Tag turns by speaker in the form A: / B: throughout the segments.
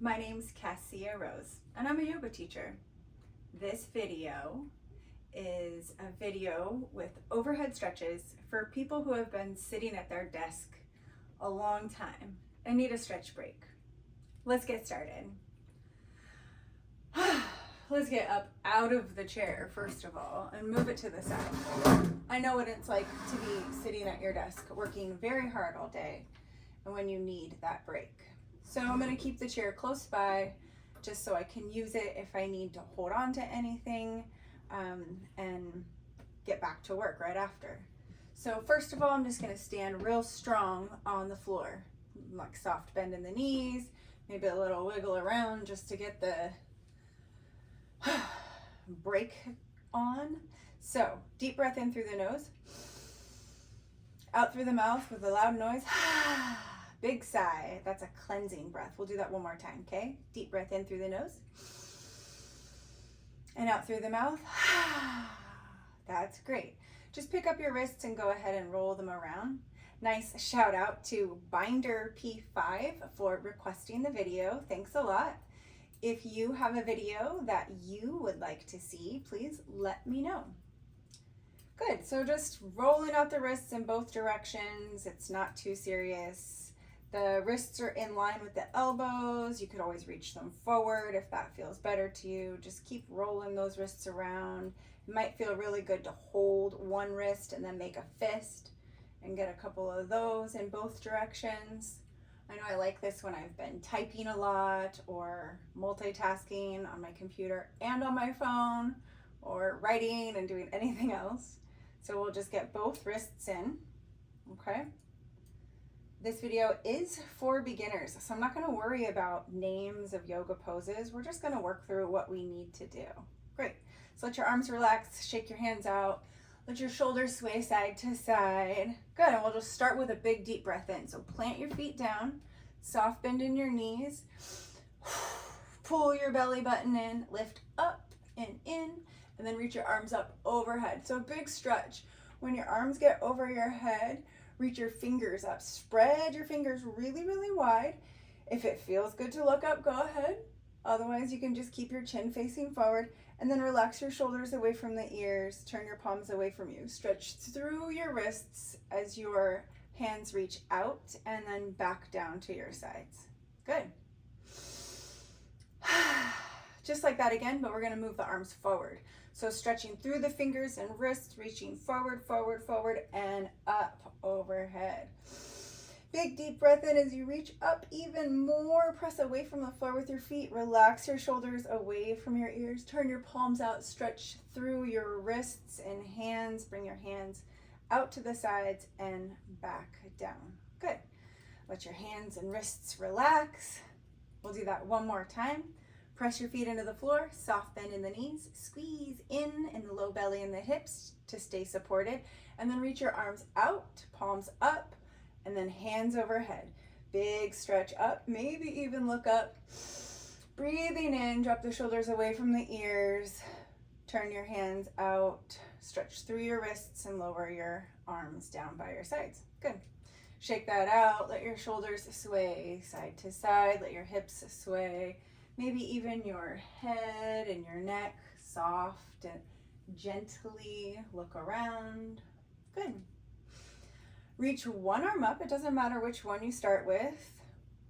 A: My name's Kassia Rose, and I'm a yoga teacher. This video is a video with overhead stretches for people who have been sitting at their desk a long time and need a stretch break. Let's get started. Let's get up out of the chair, first of all, and move it to the side. I know what it's like to be sitting at your desk, working very hard all day, and when you need that break. So I'm going to keep the chair close by just so I can use it if I need to hold on to anything and get back to work right after. So first of all, I'm just going to stand real strong on the floor, like soft bend in the knees, maybe a little wiggle around just to get the break on. So deep breath in through the nose, out through the mouth with a loud noise. Big sigh. That's a cleansing breath. We'll do that one more time, okay? Deep breath in through the nose and out through the mouth. That's great. Just pick up your wrists and go ahead and roll them around. Nice shout out to Binder P5 for requesting the video. Thanks a lot. If you have a video that you would like to see, please let me know. Good. So just rolling out the wrists in both directions. It's not too serious. The wrists are in line with the elbows. You could always reach them forward if that feels better to you. Just keep rolling those wrists around. It might feel really good to hold one wrist and then make a fist and get a couple of those in both directions. I know I like this when I've been typing a lot or multitasking on my computer and on my phone or writing and doing anything else. So we'll just get both wrists in, okay? This video is for beginners, so I'm not going to worry about names of yoga poses. We're just going to work through what we need to do. Great. So let your arms relax, shake your hands out, let your shoulders sway side to side. Good, and we'll just start with a big deep breath in. So plant your feet down, soft bend in your knees, pull your belly button in, lift up and in, and then reach your arms up overhead. So a big stretch. When your arms get over your head, reach your fingers up. Spread your fingers really, really wide. If it feels good to look up, go ahead. Otherwise, you can just keep your chin facing forward and then relax your shoulders away from the ears. Turn your palms away from you. Stretch through your wrists as your hands reach out and then back down to your sides. Good. Just like that again, but we're going to move the arms forward. So stretching through the fingers and wrists, reaching forward, forward, forward, and up overhead. Big deep breath in as you reach up even more. Press away from the floor with your feet. Relax your shoulders away from your ears. Turn your palms out. Stretch through your wrists and hands. Bring your hands out to the sides and back down. Good. Let your hands and wrists relax. We'll do that one more time. Press your feet into the floor, soft bend in the knees, squeeze in the low belly and the hips to stay supported, and then reach your arms out, palms up, and then hands overhead. Big stretch up, maybe even look up. Breathing in, drop the shoulders away from the ears, turn your hands out, stretch through your wrists and lower your arms down by your sides. Good. Shake that out, let your shoulders sway side to side, let your hips sway. Maybe even your head and your neck, soft and gently look around. Good. Reach one arm up. It doesn't matter which one you start with.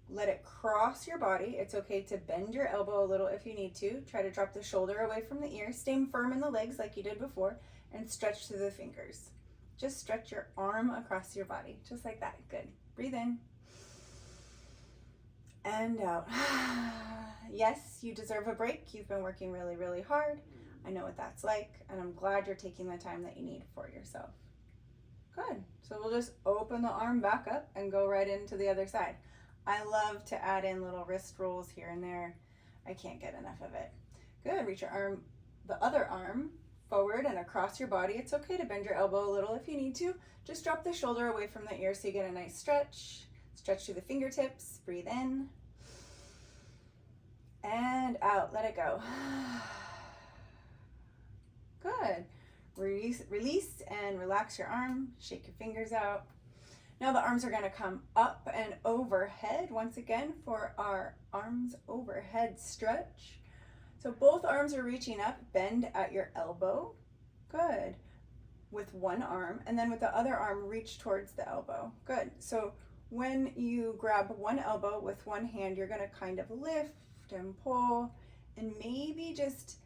A: Let it cross your body. It's okay to bend your elbow a little if you need to. Try to drop the shoulder away from the ear. Stay firm in the legs like you did before and stretch through the fingers. Just stretch your arm across your body, just like that. Good. Breathe in. And out. Yes, you deserve a break. You've been working really, really hard. I know what that's like, and I'm glad you're taking the time that you need for yourself. Good. So we'll just open the arm back up and go right into the other side. I love to add in little wrist rolls here and there. I can't get enough of it. Good. Reach your arm, the other arm, forward and across your body. It's okay to bend your elbow a little if you need to. Just drop the shoulder away from the ear so you get a nice stretch. Stretch through the fingertips. Breathe in. And out. Let it go. Good. Release and relax your arm. Shake your fingers out. Now the arms are going to come up and overhead once again for our arms overhead stretch. So both arms are reaching up, bend at your elbow. Good. With one arm, and then with the other arm, reach towards the elbow. Good. So when you grab one elbow with one hand, you're going to kind of lift and pull, and maybe just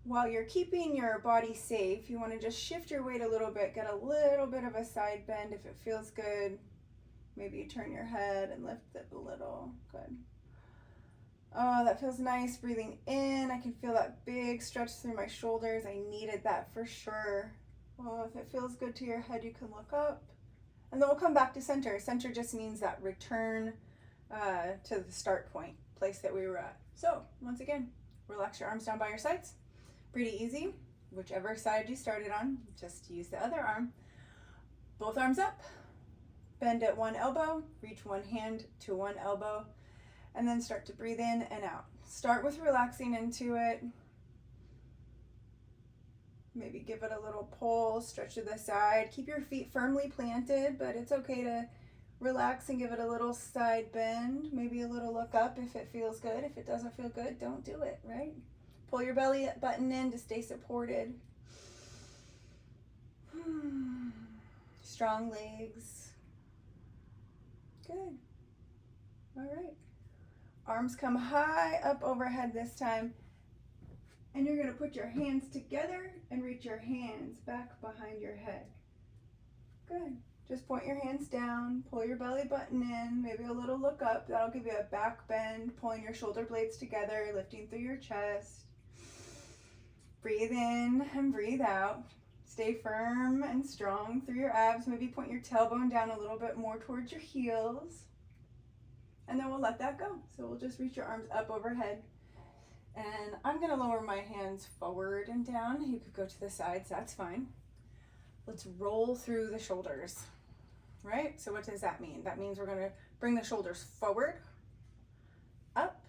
A: while you're keeping your body safe, you want to just shift your weight a little bit, get a little bit of a side bend if it feels good. Maybe you turn your head and lift it a little. Good. Oh, that feels nice. Breathing in, I can feel that big stretch through my shoulders. I needed that for sure. Oh, if it feels good to your head, you can look up. And then we'll come back to center. Center just means that return to the start point, place that we were at. So, once again, relax your arms down by your sides. Pretty easy. Whichever side you started on, just use the other arm. Both arms up. Bend at one elbow. Reach one hand to one elbow. And then start to breathe in and out. Start with relaxing into it. Maybe give it a little pull, stretch to the side. Keep your feet firmly planted, but it's okay to relax and give it a little side bend. Maybe a little look up if it feels good. If it doesn't feel good, don't do it, right? Pull your belly button in to stay supported. Strong legs. Good. All right. Arms come high up overhead this time. And you're going to put your hands together and reach your hands back behind your head. Good. Just point your hands down, pull your belly button in, maybe a little look up. That'll give you a back bend, pulling your shoulder blades together, lifting through your chest. Breathe in and breathe out. Stay firm and strong through your abs. Maybe point your tailbone down a little bit more towards your heels. And then we'll let that go. So we'll just reach your arms up overhead. And I'm going to lower my hands forward and down. You could go to the sides, that's fine. Let's roll through the shoulders, right? So what does that mean? That means we're going to bring the shoulders forward, up,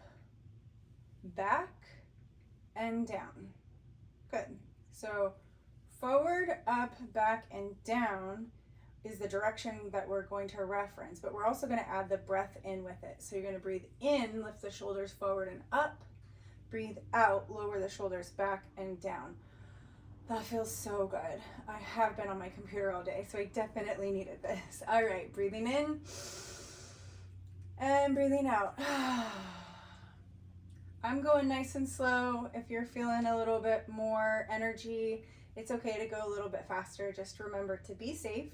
A: back, and down. Good. So forward, up, back, and down is the direction that we're going to reference, but we're also going to add the breath in with it. So you're going to breathe in, lift the shoulders forward and up. Breathe out, lower the shoulders back and down. That feels so good. I have been on my computer all day, so I definitely needed this. All right, breathing in and breathing out. I'm going nice and slow. If you're feeling a little bit more energy, it's okay to go a little bit faster. Just remember to be safe.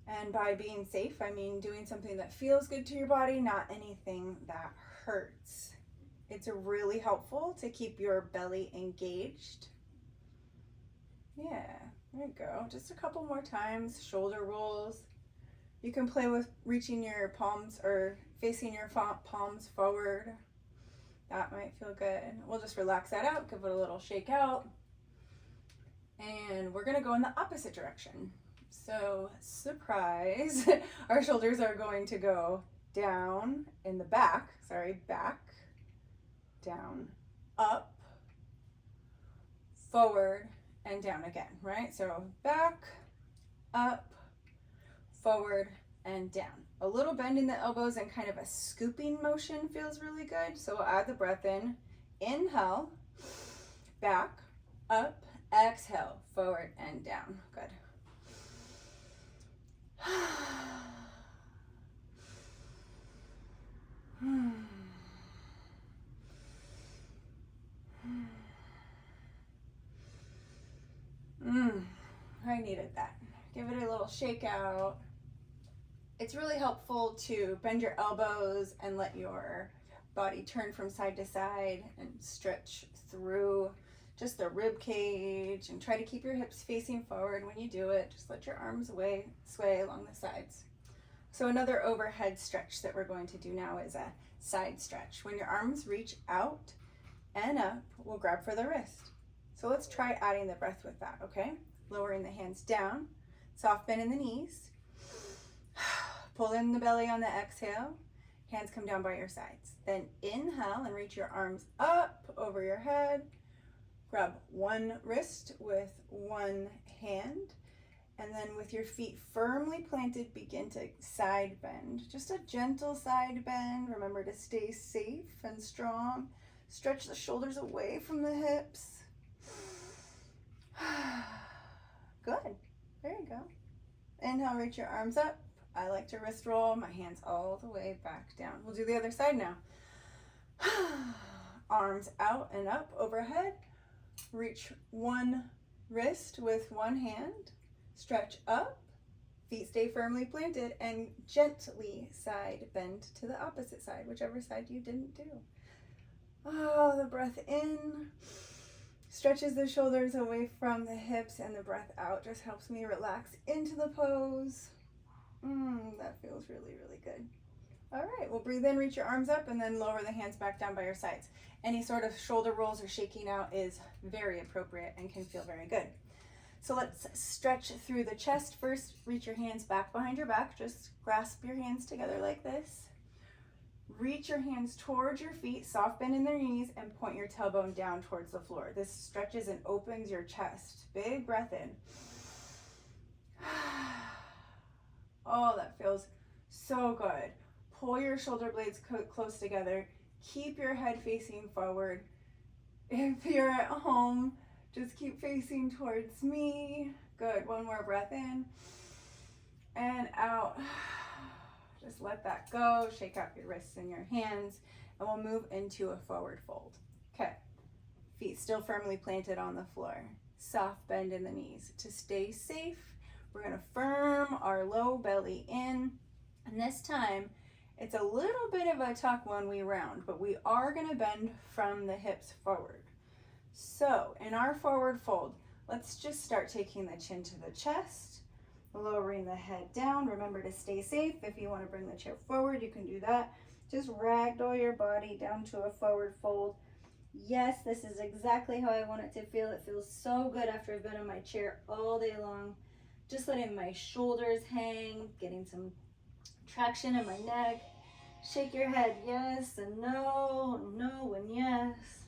A: And by being safe, I mean doing something that feels good to your body, not anything that hurts. It's really helpful to keep your belly engaged. Yeah, there you go. Just a couple more times. Shoulder rolls. You can play with reaching your palms or facing your palms forward. That might feel good. We'll just relax that out, give it a little shake out. And we're going to go in the opposite direction. So, surprise, our shoulders are going to go down in the back, back, down, up, forward, and down again, right? So back, up, forward, and down. A little bend in the elbows and kind of a scooping motion feels really good. So we'll add the breath in. Inhale, back, up, exhale, forward, and down. Good. I needed that. Give it a little shake out. It's really helpful to bend your elbows and let your body turn from side to side and stretch through just the rib cage, and try to keep your hips facing forward when you do it. Just let your arms sway along the sides. So another overhead stretch that we're going to do now is a side stretch. When your arms reach out and up, we'll grab for the wrist. So let's try adding the breath with that, okay? Lowering the hands down, soft bend in the knees. Pull in the belly on the exhale. Hands come down by your sides. Then inhale and reach your arms up over your head. Grab one wrist with one hand And then with your feet firmly planted, begin to side bend. Just a gentle side bend. Remember to stay safe and strong. Stretch the shoulders away from the hips. Good. There you go. Inhale, reach your arms up. I like to wrist roll my hands all the way back down. We'll do the other side now. Arms out and up overhead. Reach one wrist with one hand. Stretch up. Feet stay firmly planted and gently side bend to the opposite side, whichever side you didn't do. Oh, the breath in stretches the shoulders away from the hips, and the breath out just helps me relax into the pose. That feels really, really good. All right, well, breathe in, reach your arms up, and then lower the hands back down by your sides. Any sort of shoulder rolls or shaking out is very appropriate and can feel very good. So let's stretch through the chest. First, reach your hands back behind your back. Just grasp your hands together like this. Reach your hands towards your feet, soft bend in their knees, and point your tailbone down towards the floor. This stretches and opens your chest. Big breath in. Oh, that feels so good. Pull your shoulder blades close together. Keep your head facing forward. If you're at home, just keep facing towards me. Good. One more breath in and out. Just let that go. Shake out your wrists and your hands, and we'll move into a forward fold. Okay. Feet still firmly planted on the floor. Soft bend in the knees. To stay safe, we're going to firm our low belly in. And this time, it's a little bit of a tuck when we round, but we are going to bend from the hips forward. So in our forward fold, let's just start taking the chin to the chest, lowering the head down. Remember to stay safe. If you want to bring the chair forward, you can do that. Just ragdoll your body down to a forward fold. Yes, this is exactly how I want it to feel. It feels so good after I've been on my chair all day long. Just letting my shoulders hang, getting some traction in my neck. Shake your head yes and no, no and yes.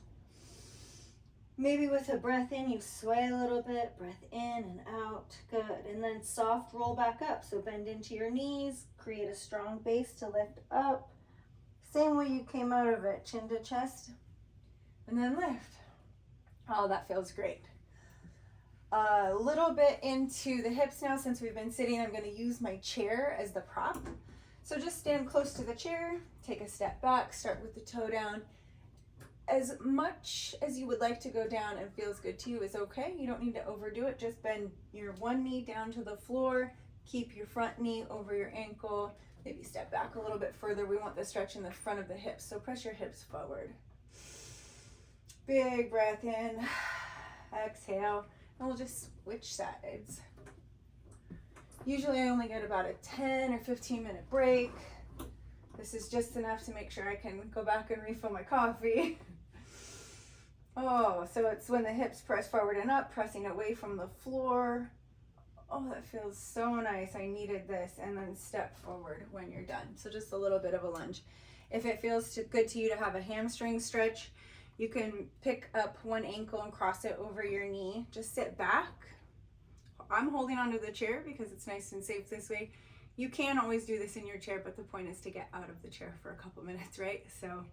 A: Maybe with a breath in, you sway a little bit, breath in and out, good. And then soft roll back up. So bend into your knees, create a strong base to lift up. Same way you came out of it, chin to chest, and then lift. Oh, that feels great. A little bit into the hips now. Since we've been sitting, I'm gonna use my chair as the prop. So just stand close to the chair, take a step back, start with the toe down. As much as you would like to go down and feels good to you is okay. You don't need to overdo it. Just bend your one knee down to the floor. Keep your front knee over your ankle. Maybe step back a little bit further. We want the stretch in the front of the hips. So press your hips forward. Big breath in. Exhale. And we'll just switch sides. Usually I only get about a 10 or 15 minute break. This is just enough to make sure I can go back and refill my coffee. Oh, so it's when the hips press forward and up, pressing away from the floor. Oh, that feels so nice. I needed this. And then step forward when you're done. So just a little bit of a lunge. If it feels good to you to have a hamstring stretch, you can pick up one ankle and cross it over your knee. Just sit back. I'm holding onto the chair because it's nice and safe this way. You can always do this in your chair, but the point is to get out of the chair for a couple minutes, right? So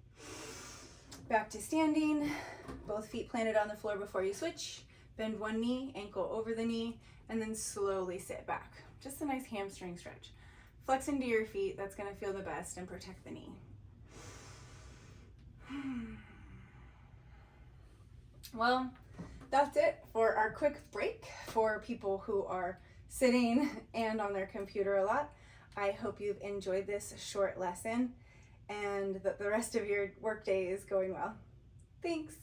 A: back to standing, both feet planted on the floor before you switch. Bend one knee, ankle over the knee, and then slowly sit back. Just a nice hamstring stretch. Flex into your feet. That's going to feel the best and protect the knee. Well, that's it for our quick break for people who are sitting and on their computer a lot. I hope you've enjoyed this short lesson and that the rest of your workday is going well. Thanks.